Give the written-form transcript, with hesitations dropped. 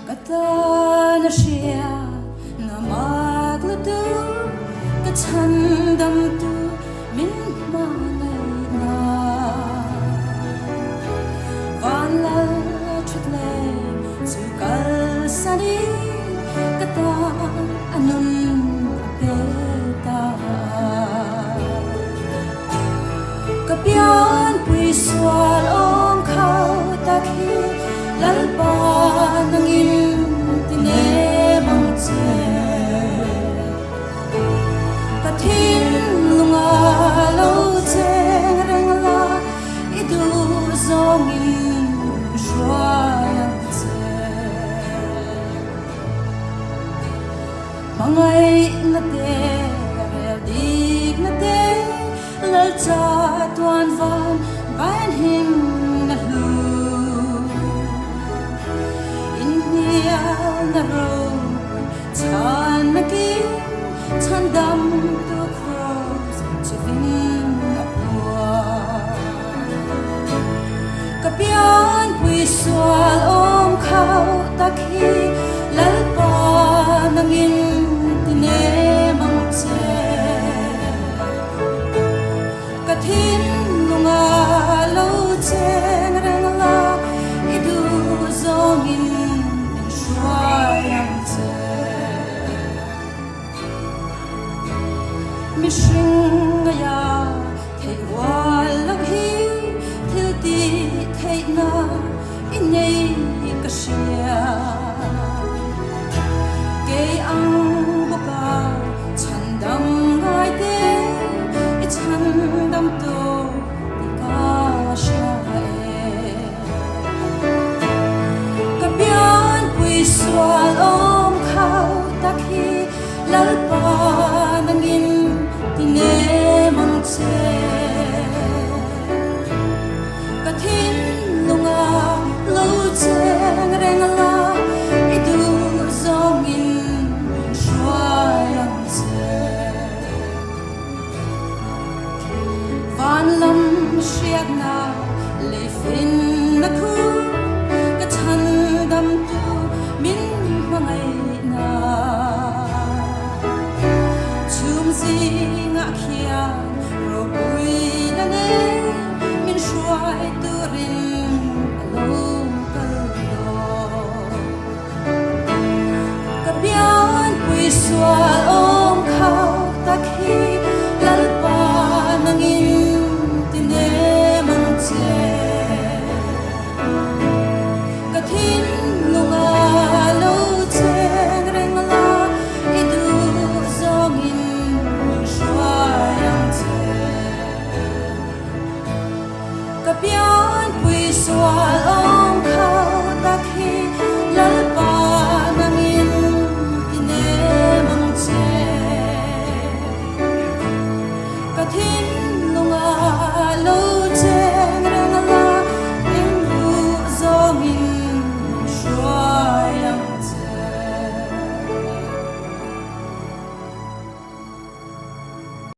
Kata na siya na magluto katandam tu min manay na vanlal chutle sukal sani kata anun apeta kapian puiswal ong kau takhi lalpan ng tinemang tse katin lungalaw tseng rengla idu zongin shuayang tse mangay na te reldig na te lalcha tuan van bayan him na lu na road tan naging tandam to cross to vin apua kapian puiswal ong kau takhi lalpa nangin tinemang tse katin lungalaw tseng rengla idu zongin Mishing ya thay walang hi thil ti thay na inay kasya kay ang buka chandam ngay te ichandam to di kasya kapian puiswal om kau takhi lalpa nangin tinemang tse katin lunga lau tseng rengla idu zongin shuayang tse van lam shiak na leifin na ku katandam tu min mangay na chumzi kia robui na ne min shuai turin alo kaldo kapian puiswal ong kau takhi lalpa nangin tinemang tse katin lungalaw tseng rengla idu zongin kapian puiswal